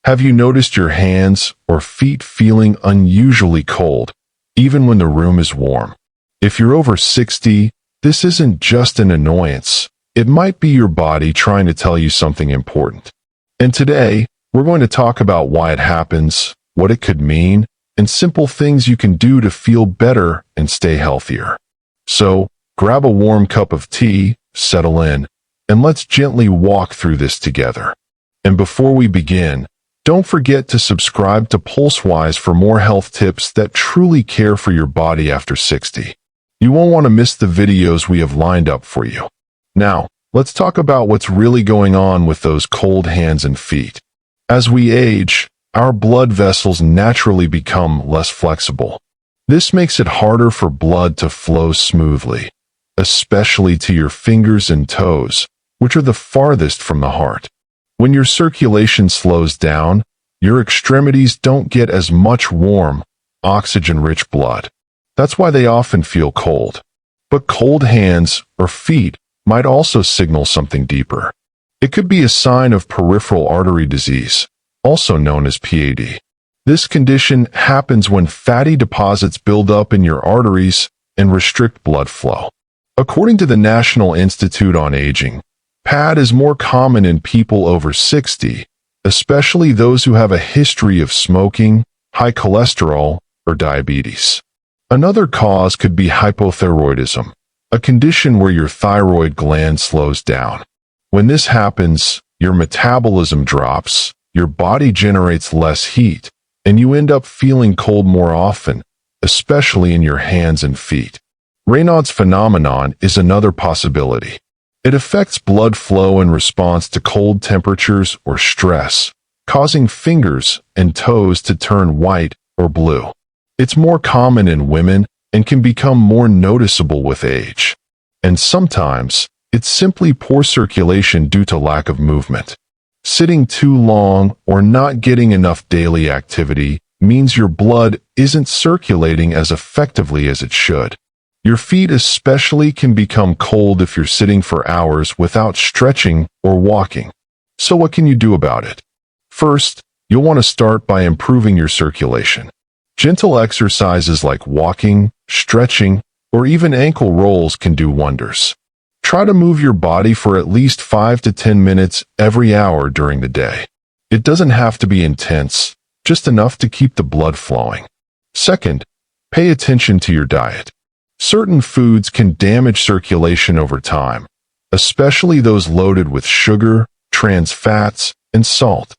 Have you noticed your hands or feet feeling unusually cold, even when the room is warm? If you're over 60, this isn't just an annoyance. It might be your body trying to tell you something important. And today, we're going to talk about why it happens, what it could mean, and simple things you can do to feel better and stay healthier. So, grab a warm cup of tea, settle in, and let's gently walk through this together. And before we begin, don't forget to subscribe to PulseWise for more health tips that truly care for your body after 60. You won't want to miss the videos we have lined up for you. Now, let's talk about what's really going on with those cold hands and feet. As we age, our blood vessels naturally become less flexible. This makes it harder for blood to flow smoothly, especially to your fingers and toes, which are the farthest from the heart. When your circulation slows down, your extremities don't get as much warm, oxygen-rich blood. That's why they often feel cold. But cold hands or feet might also signal something deeper. It could be a sign of peripheral artery disease, also known as PAD. This condition happens when fatty deposits build up in your arteries and restrict blood flow. According to the National Institute on Aging, PAD is more common in people over 60, especially those who have a history of smoking, high cholesterol, or diabetes. Another cause could be hypothyroidism, a condition where your thyroid gland slows down. When this happens, your metabolism drops, your body generates less heat, and you end up feeling cold more often, especially in your hands and feet. Raynaud's phenomenon is another possibility. It affects blood flow in response to cold temperatures or stress, causing fingers and toes to turn white or blue. It's more common in women and can become more noticeable with age. And sometimes, it's simply poor circulation due to lack of movement. Sitting too long or not getting enough daily activity means your blood isn't circulating as effectively as it should. Your feet especially can become cold if you're sitting for hours without stretching or walking. So what can you do about it? First, you'll want to start by improving your circulation. Gentle exercises like walking, stretching, or even ankle rolls can do wonders. Try to move your body for at least 5 to 10 minutes every hour during the day. It doesn't have to be intense, just enough to keep the blood flowing. Second, pay attention to your diet. Certain foods can damage circulation over time, especially those loaded with sugar, trans fats, and salt.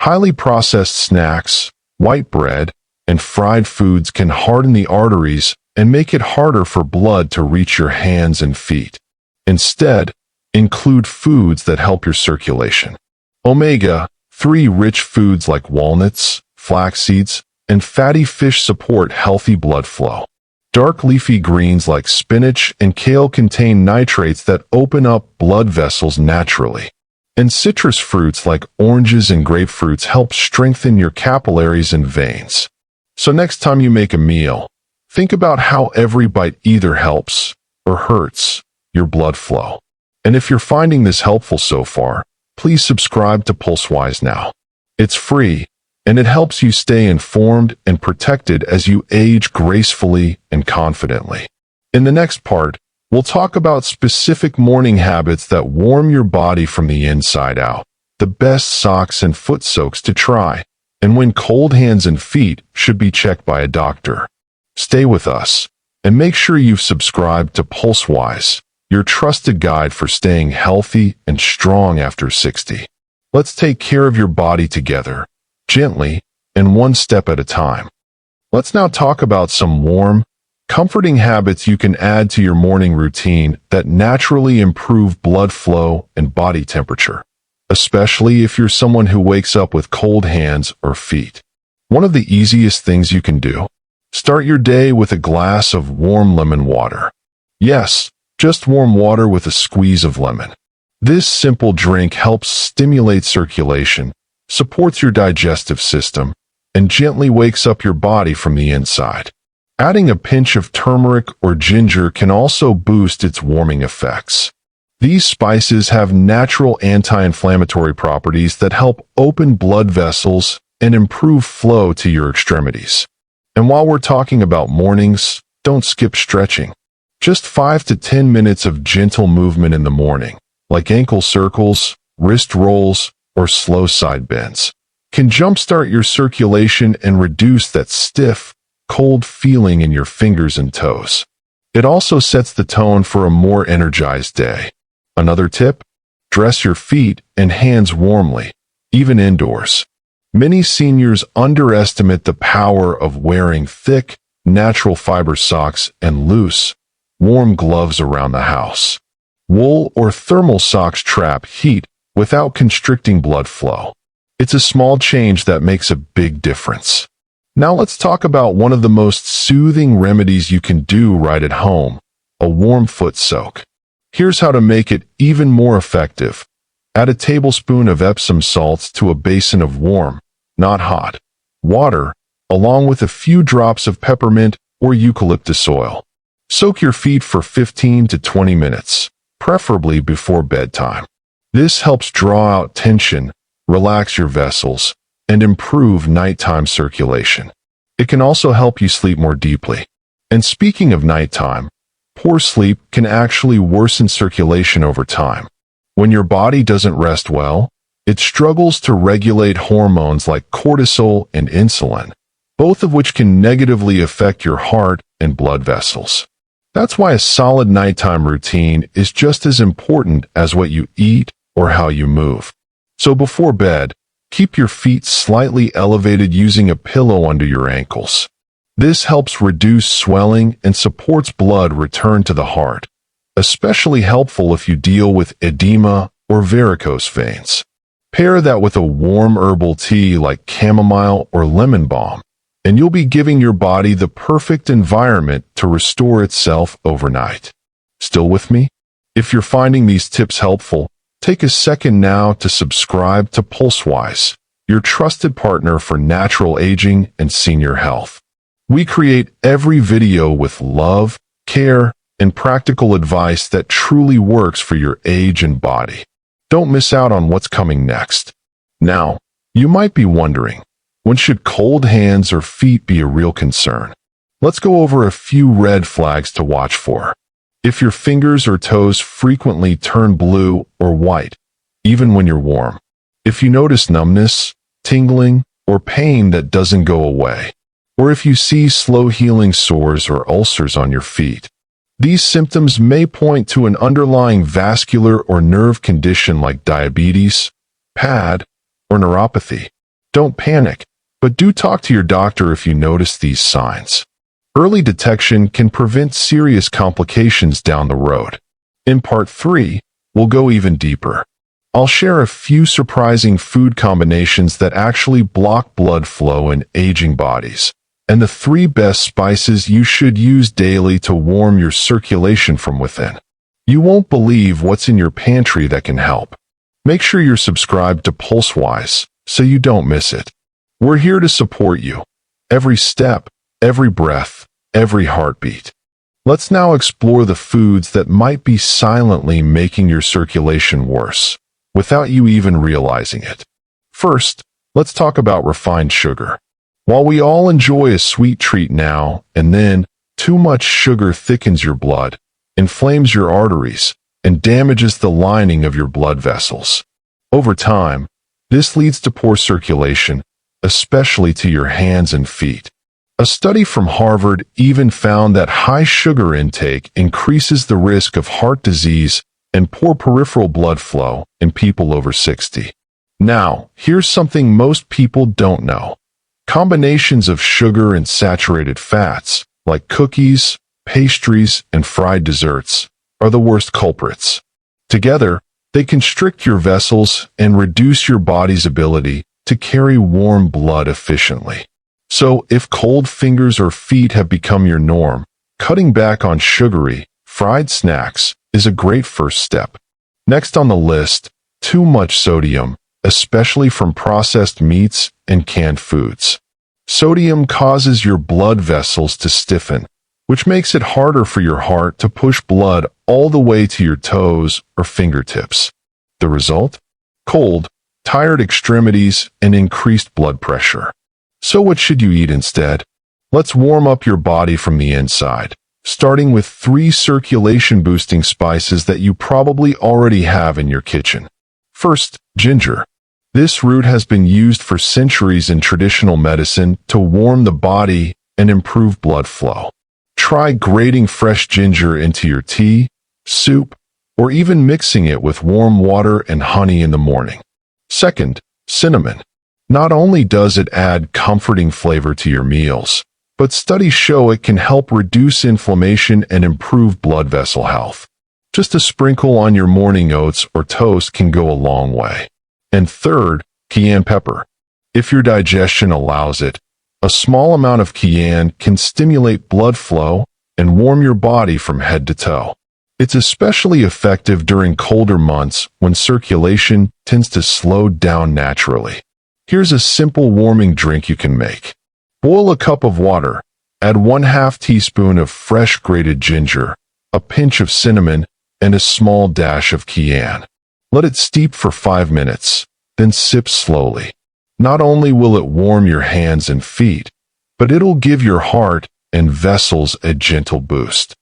Highly processed snacks, white bread, and fried foods can harden the arteries and make it harder for blood to reach your hands and feet. Instead, include foods that help your circulation. Omega-3 rich foods like walnuts, flax seeds, and fatty fish support healthy blood flow. Dark leafy greens like spinach and kale contain nitrates that open up blood vessels naturally. And citrus fruits like oranges and grapefruits help strengthen your capillaries and veins. So next time you make a meal, think about how every bite either helps or hurts your blood flow. And if you're finding this helpful so far, please subscribe to PulseWise now. It's free, and it helps you stay informed and protected as you age gracefully and confidently. In the next part, we'll talk about specific morning habits that warm your body from the inside out, the best socks and foot soaks to try, and when cold hands and feet should be checked by a doctor. Stay with us, and make sure you've subscribed to PulseWise, your trusted guide for staying healthy and strong after 60. Let's take care of your body together, gently, and one step at a time. Let's now talk about some warm, comforting habits you can add to your morning routine that naturally improve blood flow and body temperature, especially if you're someone who wakes up with cold hands or feet. One of the easiest things you can do: start your day with a glass of warm lemon water. Yes, just warm water with a squeeze of lemon. This simple drink helps stimulate circulation, supports your digestive system, and gently wakes up your body from the inside. Adding a pinch of turmeric or ginger can also boost its warming effects. These spices have natural anti-inflammatory properties that help open blood vessels and improve flow to your extremities. And while we're talking about mornings, don't skip stretching. Just 5 to 10 minutes of gentle movement in the morning, like ankle circles, wrist rolls, or slow side bends, can jumpstart your circulation and reduce that stiff, cold feeling in your fingers and toes. It also sets the tone for a more energized day. Another tip? Dress your feet and hands warmly, even indoors. Many seniors underestimate the power of wearing thick, natural fiber socks and loose, warm gloves around the house. Wool or thermal socks trap heat without constricting blood flow. It's a small change that makes a big difference. Now let's talk about one of the most soothing remedies you can do right at home, a warm foot soak. Here's how to make it even more effective. Add a tablespoon of Epsom salts to a basin of warm, not hot, water, along with a few drops of peppermint or eucalyptus oil. Soak your feet for 15 to 20 minutes, preferably before bedtime. This helps draw out tension, relax your vessels, and improve nighttime circulation. It can also help you sleep more deeply. And speaking of nighttime, poor sleep can actually worsen circulation over time. When your body doesn't rest well, it struggles to regulate hormones like cortisol and insulin, both of which can negatively affect your heart and blood vessels. That's why a solid nighttime routine is just as important as what you eat or how you move. So before bed, keep your feet slightly elevated using a pillow under your ankles. This helps reduce swelling and supports blood return to the heart, especially helpful if you deal with edema or varicose veins. Pair that with a warm herbal tea like chamomile or lemon balm, and you'll be giving your body the perfect environment to restore itself overnight. Still with me? If you're finding these tips helpful, take a second now to subscribe to PulseWise, your trusted partner for natural aging and senior health. We create every video with love, care, and practical advice that truly works for your age and body. Don't miss out on what's coming next. Now, you might be wondering, when should cold hands or feet be a real concern? Let's go over a few red flags to watch for. If your fingers or toes frequently turn blue or white, even when you're warm. If you notice numbness, tingling, or pain that doesn't go away. Or if you see slow healing sores or ulcers on your feet. These symptoms may point to an underlying vascular or nerve condition like diabetes, PAD, or neuropathy. Don't panic, but do talk to your doctor if you notice these signs. Early detection can prevent serious complications down the road. In Part 3, we'll go even deeper. I'll share a few surprising food combinations that actually block blood flow in aging bodies, and the 3 best spices you should use daily to warm your circulation from within. You won't believe what's in your pantry that can help. Make sure you're subscribed to PulseWise so you don't miss it. We're here to support you. Every step, every breath, every heartbeat. Let's now explore the foods that might be silently making your circulation worse, without you even realizing it. First, let's talk about refined sugar. While we all enjoy a sweet treat now and then, too much sugar thickens your blood, inflames your arteries, and damages the lining of your blood vessels. Over time, this leads to poor circulation, especially to your hands and feet. A study from Harvard even found that high sugar intake increases the risk of heart disease and poor peripheral blood flow in people over 60. Now, here's something most people don't know. Combinations of sugar and saturated fats, like cookies, pastries, and fried desserts, are the worst culprits. Together, they constrict your vessels and reduce your body's ability to carry warm blood efficiently. So, if cold fingers or feet have become your norm, cutting back on sugary, fried snacks is a great first step. Next on the list, too much sodium, especially from processed meats and canned foods. Sodium causes your blood vessels to stiffen, which makes it harder for your heart to push blood all the way to your toes or fingertips. The result? Cold, tired extremities, and increased blood pressure. So what should you eat instead? Let's warm up your body from the inside, starting with 3 circulation-boosting spices that you probably already have in your kitchen. First, ginger. This root has been used for centuries in traditional medicine to warm the body and improve blood flow. Try grating fresh ginger into your tea, soup, or even mixing it with warm water and honey in the morning. Second, cinnamon. Not only does it add comforting flavor to your meals, but studies show it can help reduce inflammation and improve blood vessel health. Just a sprinkle on your morning oats or toast can go a long way. And third, cayenne pepper. If your digestion allows it, a small amount of cayenne can stimulate blood flow and warm your body from head to toe. It's especially effective during colder months when circulation tends to slow down naturally. Here's a simple warming drink you can make. Boil a cup of water, add 1/2 teaspoon of fresh grated ginger, a pinch of cinnamon, and a small dash of cayenne. Let it steep for 5 minutes, then sip slowly. Not only will it warm your hands and feet, but it'll give your heart and vessels a gentle boost.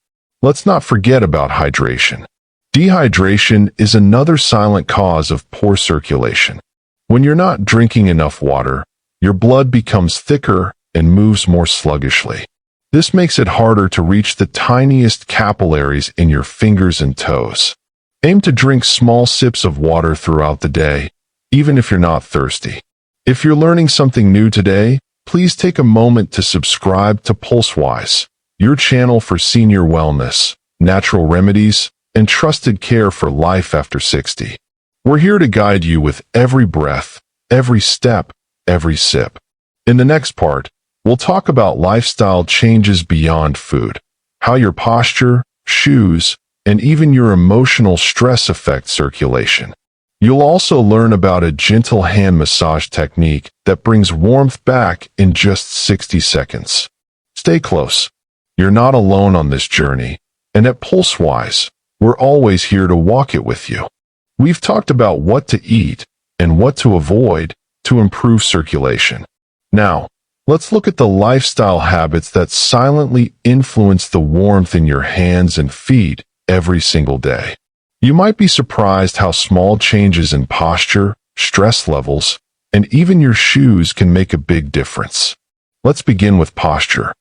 Let's not forget about hydration. Dehydration is another silent cause of poor circulation. When you're not drinking enough water, your blood becomes thicker and moves more sluggishly. This makes it harder to reach the tiniest capillaries in your fingers and toes. Aim to drink small sips of water throughout the day, even if you're not thirsty. If you're learning something new today, please take a moment to subscribe to PulseWise, your channel for senior wellness, natural remedies, and trusted care for life after 60. We're here to guide you with every breath, every step, every sip. In the next part, we'll talk about lifestyle changes beyond food, how your posture, shoes, and even your emotional stress affect circulation. You'll also learn about a gentle hand massage technique that brings warmth back in just 60 seconds. Stay close. You're not alone on this journey, and at PulseWise, we're always here to walk it with you. We've talked about what to eat and what to avoid to improve circulation. Now, let's look at the lifestyle habits that silently influence the warmth in your hands and feet every single day. You might be surprised how small changes in posture, stress levels, and even your shoes can make a big difference. Let's begin with posture.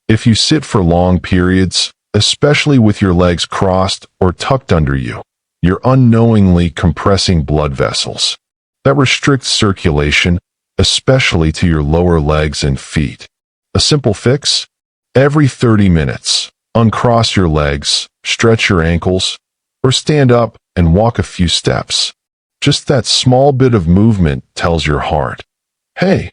If you sit for long periods, especially with your legs crossed or tucked under you, you're unknowingly compressing blood vessels. That restricts circulation, especially to your lower legs and feet. A simple fix? Every 30 minutes, uncross your legs, stretch your ankles, or stand up and walk a few steps. Just that small bit of movement tells your heart, hey,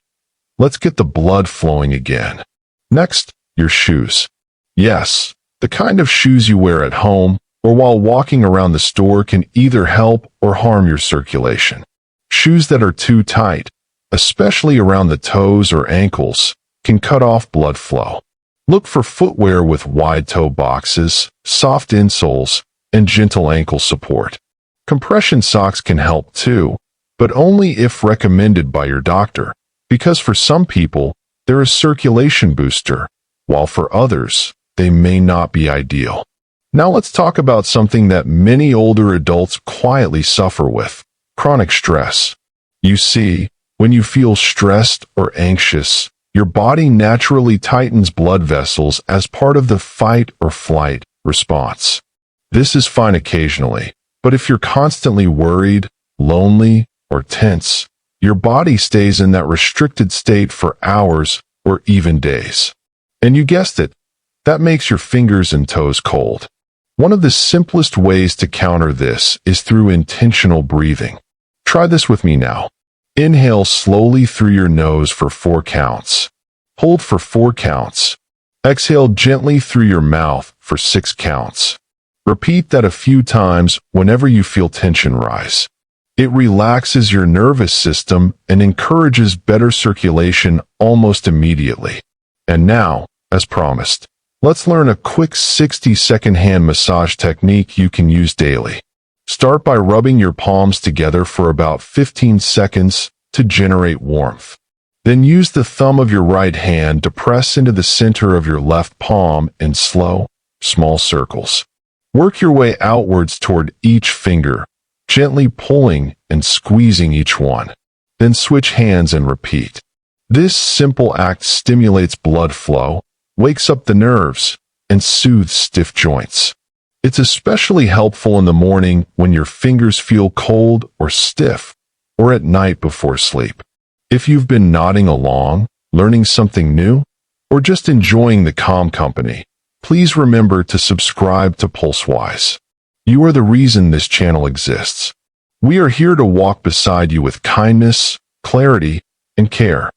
let's get the blood flowing again. Next, your shoes. Yes, the kind of shoes you wear at home or while walking around the store can either help or harm your circulation. Shoes that are too tight, especially around the toes or ankles, can cut off blood flow. Look for footwear with wide toe boxes, soft insoles, and gentle ankle support. Compression socks can help too, but only if recommended by your doctor, because for some people, they're a circulation booster, while for others, they may not be ideal. Now let's talk about something that many older adults quietly suffer with: chronic stress. You see, when you feel stressed or anxious, your body naturally tightens blood vessels as part of the fight or flight response. This is fine occasionally, but if you're constantly worried, lonely, or tense, your body stays in that restricted state for hours or even days. And you guessed it, that makes your fingers and toes cold. One of the simplest ways to counter this is through intentional breathing. Try this with me now. Inhale slowly through your nose for 4 counts. Hold for 4 counts. Exhale gently through your mouth for 6 counts. Repeat that a few times whenever you feel tension rise. It relaxes your nervous system and encourages better circulation almost immediately. And now, as promised, Let's learn a quick 60-second hand massage technique you can use daily. Start by rubbing your palms together for about 15 seconds to generate warmth. Then use the thumb of your right hand to press into the center of your left palm in slow, small circles. Work your way outwards toward each finger, gently pulling and squeezing each one. Then switch hands and repeat. This simple act stimulates blood flow, wakes up the nerves, and soothes stiff joints. It's especially helpful in the morning when your fingers feel cold or stiff, or at night before sleep. If you've been nodding along, learning something new, or just enjoying the calm company, please remember to subscribe to PulseWise. You are the reason this channel exists. We are here to walk beside you with kindness, clarity, and care.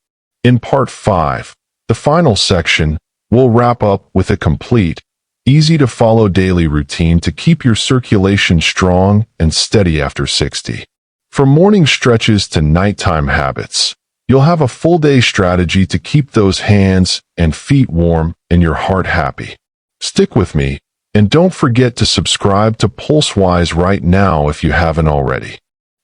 In Part 5, the final section, we'll wrap up with a complete, easy-to-follow daily routine to keep your circulation strong and steady after 60. From morning stretches to nighttime habits, you'll have a full-day strategy to keep those hands and feet warm and your heart happy. Stick with me, and don't forget to subscribe to PulseWise right now if you haven't already.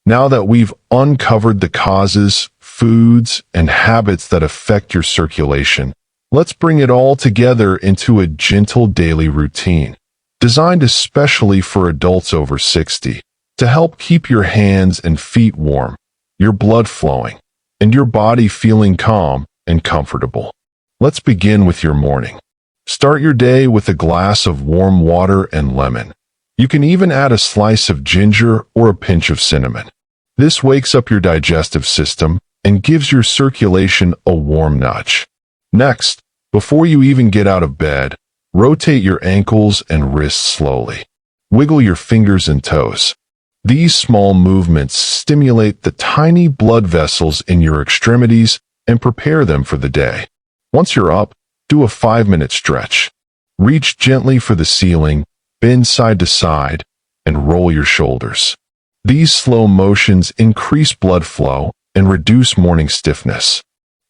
Now that we've uncovered the causes, foods, and habits that affect your circulation, let's bring it all together into a gentle daily routine, designed especially for adults over 60, to help keep your hands and feet warm, your blood flowing, and your body feeling calm and comfortable. Let's begin with your morning. Start your day with a glass of warm water and lemon. You can even add a slice of ginger or a pinch of cinnamon. This wakes up your digestive system and gives your circulation a warm nudge. Next, before you even get out of bed, rotate your ankles and wrists slowly. Wiggle your fingers and toes. These small movements stimulate the tiny blood vessels in your extremities and prepare them for the day. Once you're up, do a 5-minute stretch. Reach gently for the ceiling, bend side to side, and roll your shoulders. These slow motions increase blood flow and reduce morning stiffness.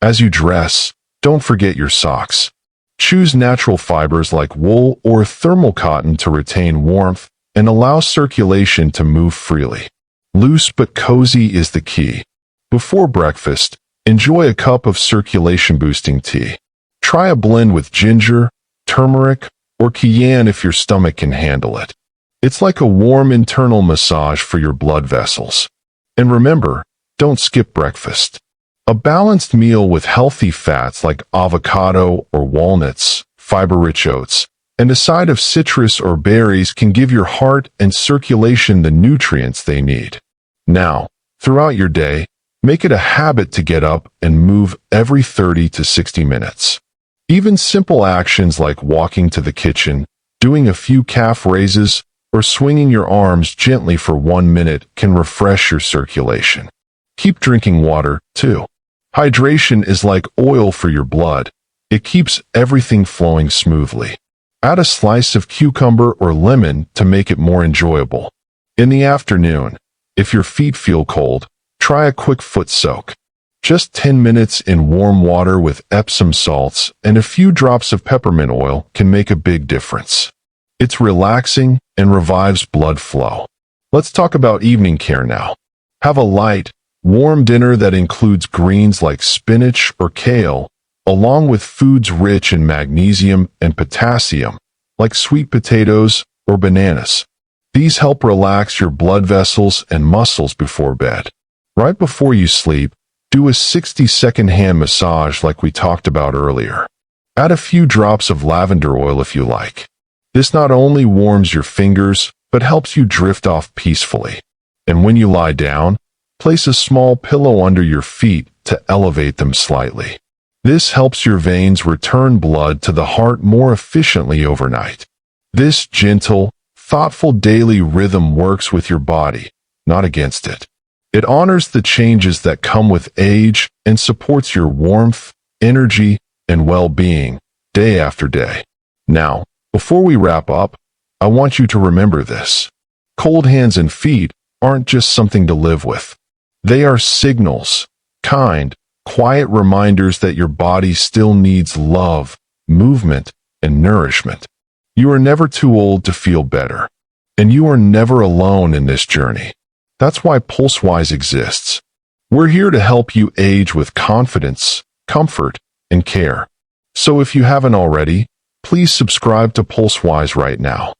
As you dress, don't forget your socks. Choose natural fibers like wool or thermal cotton to retain warmth and allow circulation to move freely. Loose but cozy is the key. Before breakfast, enjoy a cup of circulation-boosting tea. Try a blend with ginger, turmeric, or cayenne if your stomach can handle it. It's like a warm internal massage for your blood vessels. And remember, don't skip breakfast. A balanced meal with healthy fats like avocado or walnuts, fiber-rich oats, and a side of citrus or berries can give your heart and circulation the nutrients they need. Now, throughout your day, make it a habit to get up and move every 30 to 60 minutes. Even simple actions like walking to the kitchen, doing a few calf raises, or swinging your arms gently for 1 minute can refresh your circulation. Keep drinking water, too. Hydration is like oil for your blood. It keeps everything flowing smoothly. Add a slice of cucumber or lemon to make it more enjoyable. In the afternoon, if your feet feel cold, try a quick foot soak. Just 10 minutes in warm water with Epsom salts and a few drops of peppermint oil can make a big difference. It's relaxing and revives blood flow. Let's talk about evening care now. Have a light, warm dinner that includes greens like spinach or kale, along with foods rich in magnesium and potassium, like sweet potatoes or bananas. These help relax your blood vessels and muscles before bed. Right before you sleep, do a 60-second hand massage like we talked about earlier. Add a few drops of lavender oil if you like. This not only warms your fingers, but helps you drift off peacefully. And when you lie down, place a small pillow under your feet to elevate them slightly. This helps your veins return blood to the heart more efficiently overnight. This gentle, thoughtful daily rhythm works with your body, not against it. It honors the changes that come with age and supports your warmth, energy, and well-being day after day. Now, before we wrap up, I want you to remember this. Cold hands and feet aren't just something to live with. They are signals, kind, quiet reminders that your body still needs love, movement, and nourishment. You are never too old to feel better, and you are never alone in this journey. That's why PulseWise exists. We're here to help you age with confidence, comfort, and care. So if you haven't already, please subscribe to PulseWise right now.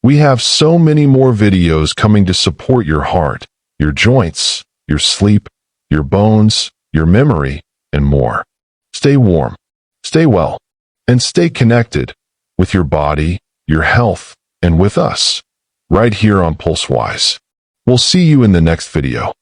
We have so many more videos coming to support your heart, your joints, your sleep, your bones, your memory, and more. Stay warm, stay well, and stay connected with your body, your health, and with us, right here on PulseWise. We'll see you in the next video.